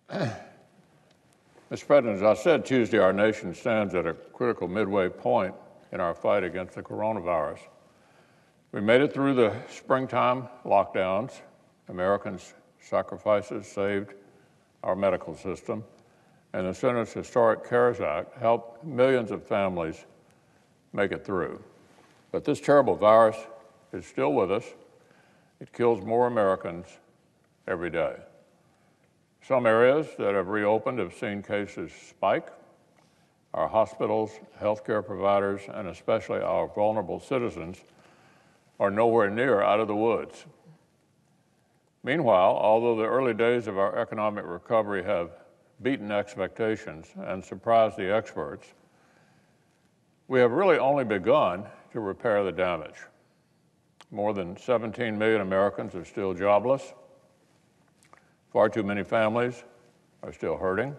Mr. President, as I said Tuesday, our nation stands at a critical midway point in our fight against the coronavirus. We made it through the springtime lockdowns. Americans' sacrifices saved our medical system, and the Senate's historic CARES Act helped millions of families make it through. But this terrible virus is still with us. It kills more Americans every day. Some areas that have reopened have seen cases spike. Our hospitals, healthcare providers, and especially our vulnerable citizens are nowhere near out of the woods. Meanwhile, although the early days of our economic recovery have beaten expectations and surprised the experts, we have really only begun to repair the damage. More than 17 million Americans are still jobless. Far too many families are still hurting.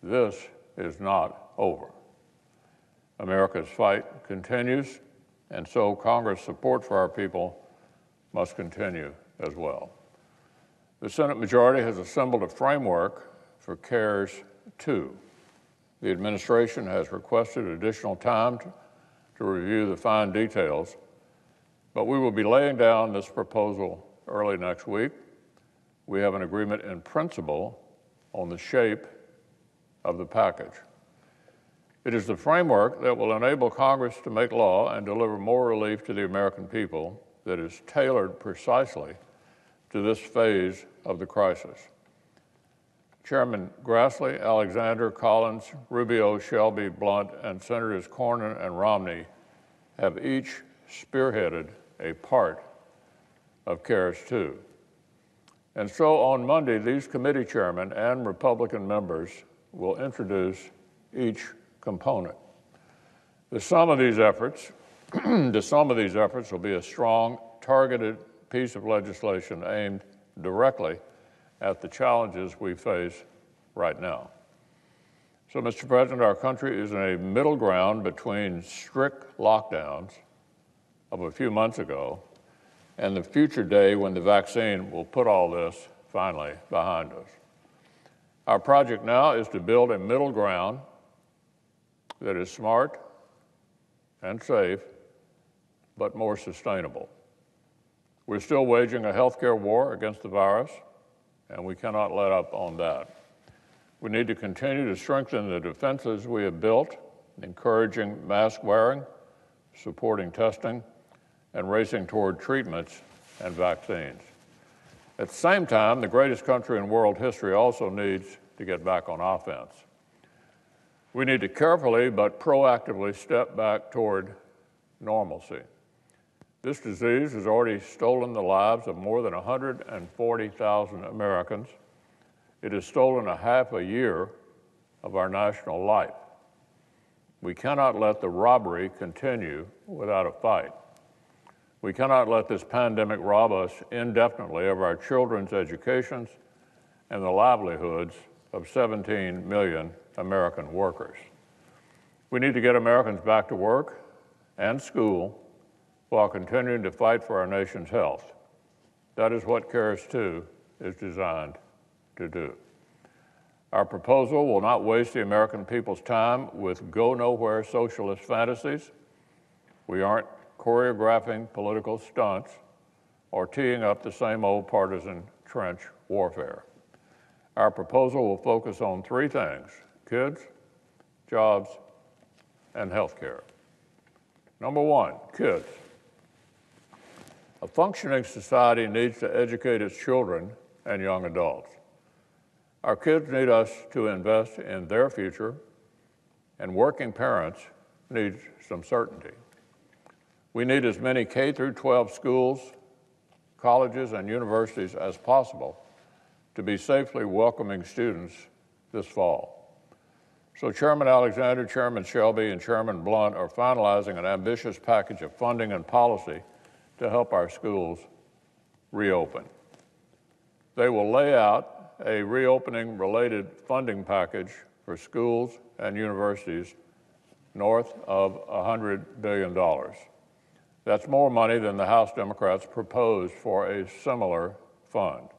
This is not over. America's fight continues, and so Congress' support for our people must continue as well. The Senate majority has assembled a framework for CARES 2. The administration has requested additional time to review the fine details, but we will be laying down this proposal early next week. We have an agreement in principle on the shape of the package. It is the framework that will enable Congress to make law and deliver more relief to the American people that is tailored precisely to this phase of the crisis. Chairman Grassley, Alexander, Collins, Rubio, Shelby, Blunt, and Senators Cornyn and Romney have each spearheaded a part of CARES 2. And so on Monday, these committee chairmen and Republican members will introduce each component. The sum of these efforts will be a strong, targeted piece of legislation aimed directly at the challenges we face right now. So, Mr. President, our country is in a middle ground between strict lockdowns of a few months ago and the future day when the vaccine will put all this finally behind us. Our project now is to build a middle ground that is smart and safe, but more sustainable. We're still waging a healthcare war against the virus, and we cannot let up on that. We need to continue to strengthen the defenses we have built, encouraging mask wearing, supporting testing, and racing toward treatments and vaccines. At the same time, the greatest country in world history also needs to get back on offense. We need to carefully but proactively step back toward normalcy. This disease has already stolen the lives of more than 140,000 Americans. It has stolen a half a year of our national life. We cannot let the robbery continue without a fight. We cannot let this pandemic rob us indefinitely of our children's educations and the livelihoods of 17 million American workers. We need to get Americans back to work and school while continuing to fight for our nation's health. That is what CARES 2 is designed to do. Our proposal will not waste the American people's time with go-nowhere socialist fantasies. We aren't choreographing political stunts or teeing up the same old partisan trench warfare. Our proposal will focus on three things: kids, jobs, and health care. Number one, kids. A functioning society needs to educate its children and young adults. Our kids need us to invest in their future, and working parents need some certainty. We need as many K through 12 schools, colleges, and universities as possible to be safely welcoming students this fall. So Chairman Alexander, Chairman Shelby, and Chairman Blunt are finalizing an ambitious package of funding and policy to help our schools reopen. They will lay out a reopening-related funding package for schools and universities north of $100 billion. That's more money than the House Democrats proposed for a similar fund.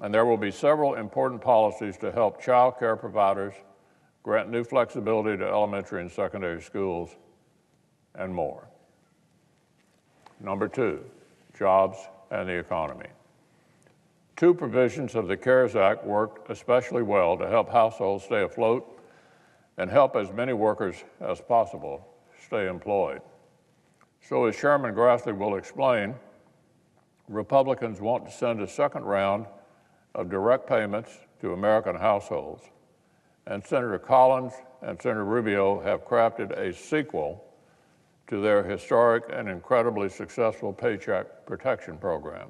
And there will be several important policies to help child care providers, grant new flexibility to elementary and secondary schools, and more. Number two, jobs and the economy. Two provisions of the CARES Act worked especially well to help households stay afloat and help as many workers as possible stay employed. So as Chairman Grassley will explain, Republicans want to send a second round of direct payments to American households, and Senator Collins and Senator Rubio have crafted a sequel to their historic and incredibly successful Paycheck Protection Program.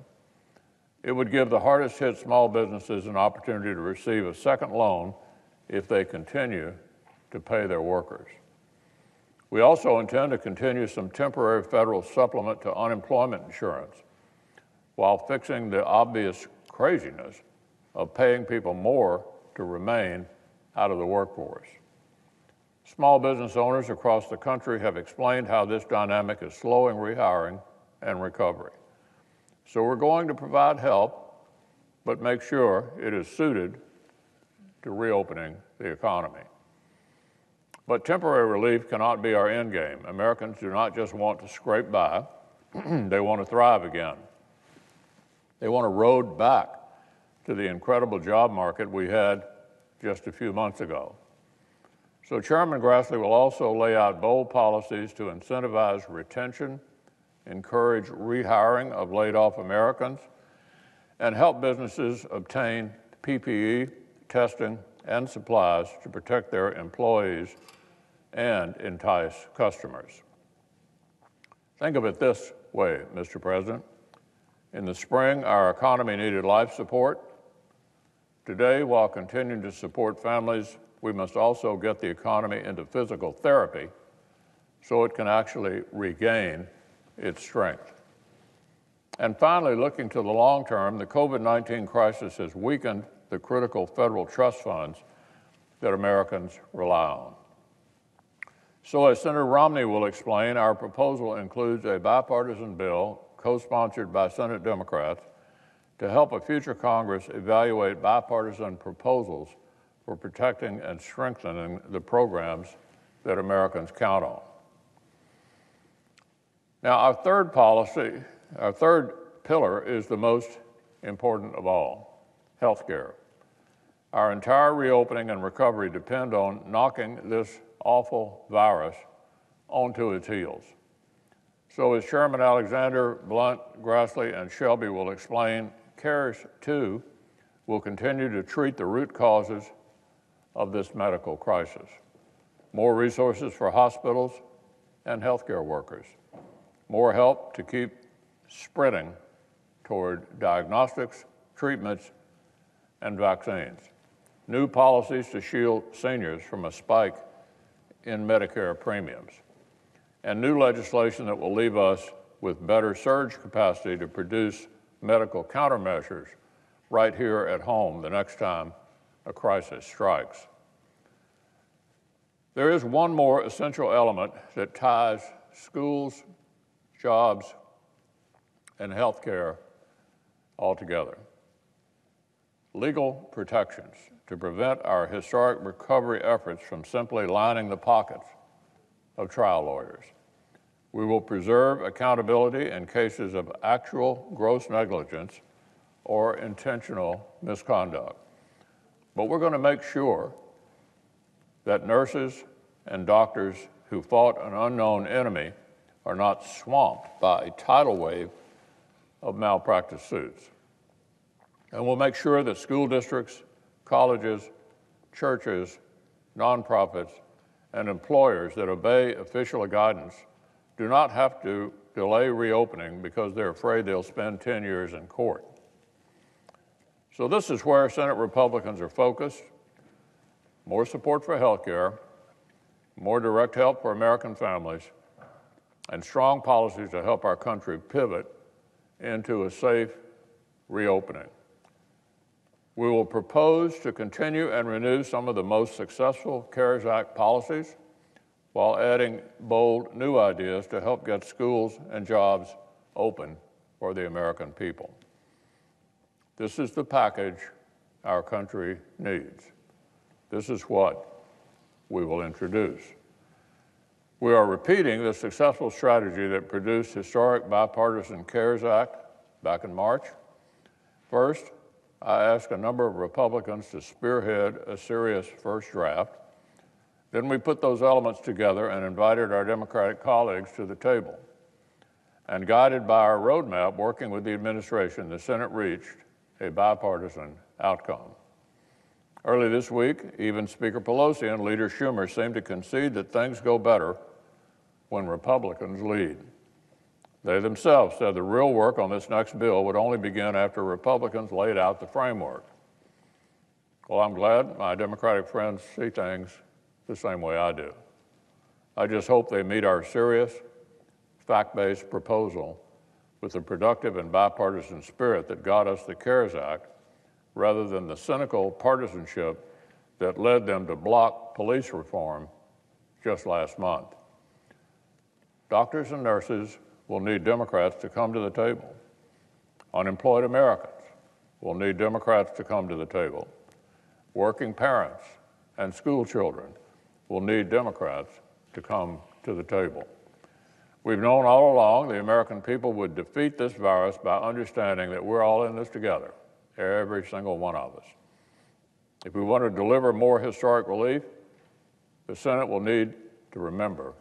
It would give the hardest hit small businesses an opportunity to receive a second loan if they continue to pay their workers. We also intend to continue some temporary federal supplement to unemployment insurance while fixing the obvious craziness of paying people more to remain out of the workforce. Small business owners across the country have explained how this dynamic is slowing rehiring and recovery. So we're going to provide help, but make sure it is suited to reopening the economy. But temporary relief cannot be our end game. Americans do not just want to scrape by, they want to thrive again. They want a road back to the incredible job market we had just a few months ago. So Chairman Grassley will also lay out bold policies to incentivize retention, encourage rehiring of laid-off Americans, and help businesses obtain PPE, testing, and supplies to protect their employees and entice customers. Think of it this way, Mr. President. In the spring, our economy needed life support. Today, while continuing to support families, we must also get the economy into physical therapy so it can actually regain its strength. And finally, looking to the long term, the COVID-19 crisis has weakened the critical federal trust funds that Americans rely on. So as Senator Romney will explain, our proposal includes a bipartisan bill co-sponsored by Senate Democrats to help a future Congress evaluate bipartisan proposals for protecting and strengthening the programs that Americans count on. Now, our third pillar is the most important of all, health care. Our entire reopening and recovery depend on knocking this awful virus onto its heels. So as Chairman Alexander, Blunt, Grassley, and Shelby will explain, CARES 2 will continue to treat the root causes of this medical crisis. More resources for hospitals and healthcare workers. More help to keep spreading toward diagnostics, treatments, and vaccines. New policies to shield seniors from a spike in Medicare premiums. And new legislation that will leave us with better surge capacity to produce medical countermeasures right here at home the next time a crisis strikes. There is one more essential element that ties schools, jobs, and health care all together. Legal protections to prevent our historic recovery efforts from simply lining the pockets of trial lawyers. We will preserve accountability in cases of actual gross negligence or intentional misconduct. But we're going to make sure that nurses and doctors who fought an unknown enemy are not swamped by a tidal wave of malpractice suits. And we'll make sure that school districts, colleges, churches, nonprofits, and employers that obey official guidance do not have to delay reopening because they're afraid they'll spend 10 years in court. So this is where Senate Republicans are focused: more support for health care, more direct help for American families, and strong policies to help our country pivot into a safe reopening. We will propose to continue and renew some of the most successful CARES Act policies while adding bold new ideas to help get schools and jobs open for the American people. This is the package our country needs. This is what we will introduce. We are repeating the successful strategy that produced historic bipartisan CARES Act back in March. First, I asked a number of Republicans to spearhead a serious first draft. Then we put those elements together and invited our Democratic colleagues to the table. And guided by our roadmap, working with the administration, the Senate reached a bipartisan outcome. Early this week, even Speaker Pelosi and Leader Schumer seemed to concede that things go better when Republicans lead. They themselves said the real work on this next bill would only begin after Republicans laid out the framework. Well, I'm glad my Democratic friends see things the same way I do. I just hope they meet our serious, fact-based proposal with the productive and bipartisan spirit that got us the CARES Act, rather than the cynical partisanship that led them to block police reform just last month. Doctors and nurses will need Democrats to come to the table. Unemployed Americans will need Democrats to come to the table. Working parents and school children will need Democrats to come to the table. We've known all along the American people would defeat this virus by understanding that we're all in this together, every single one of us. If we want to deliver more historic relief, the Senate will need to remember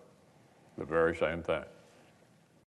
the very same thing.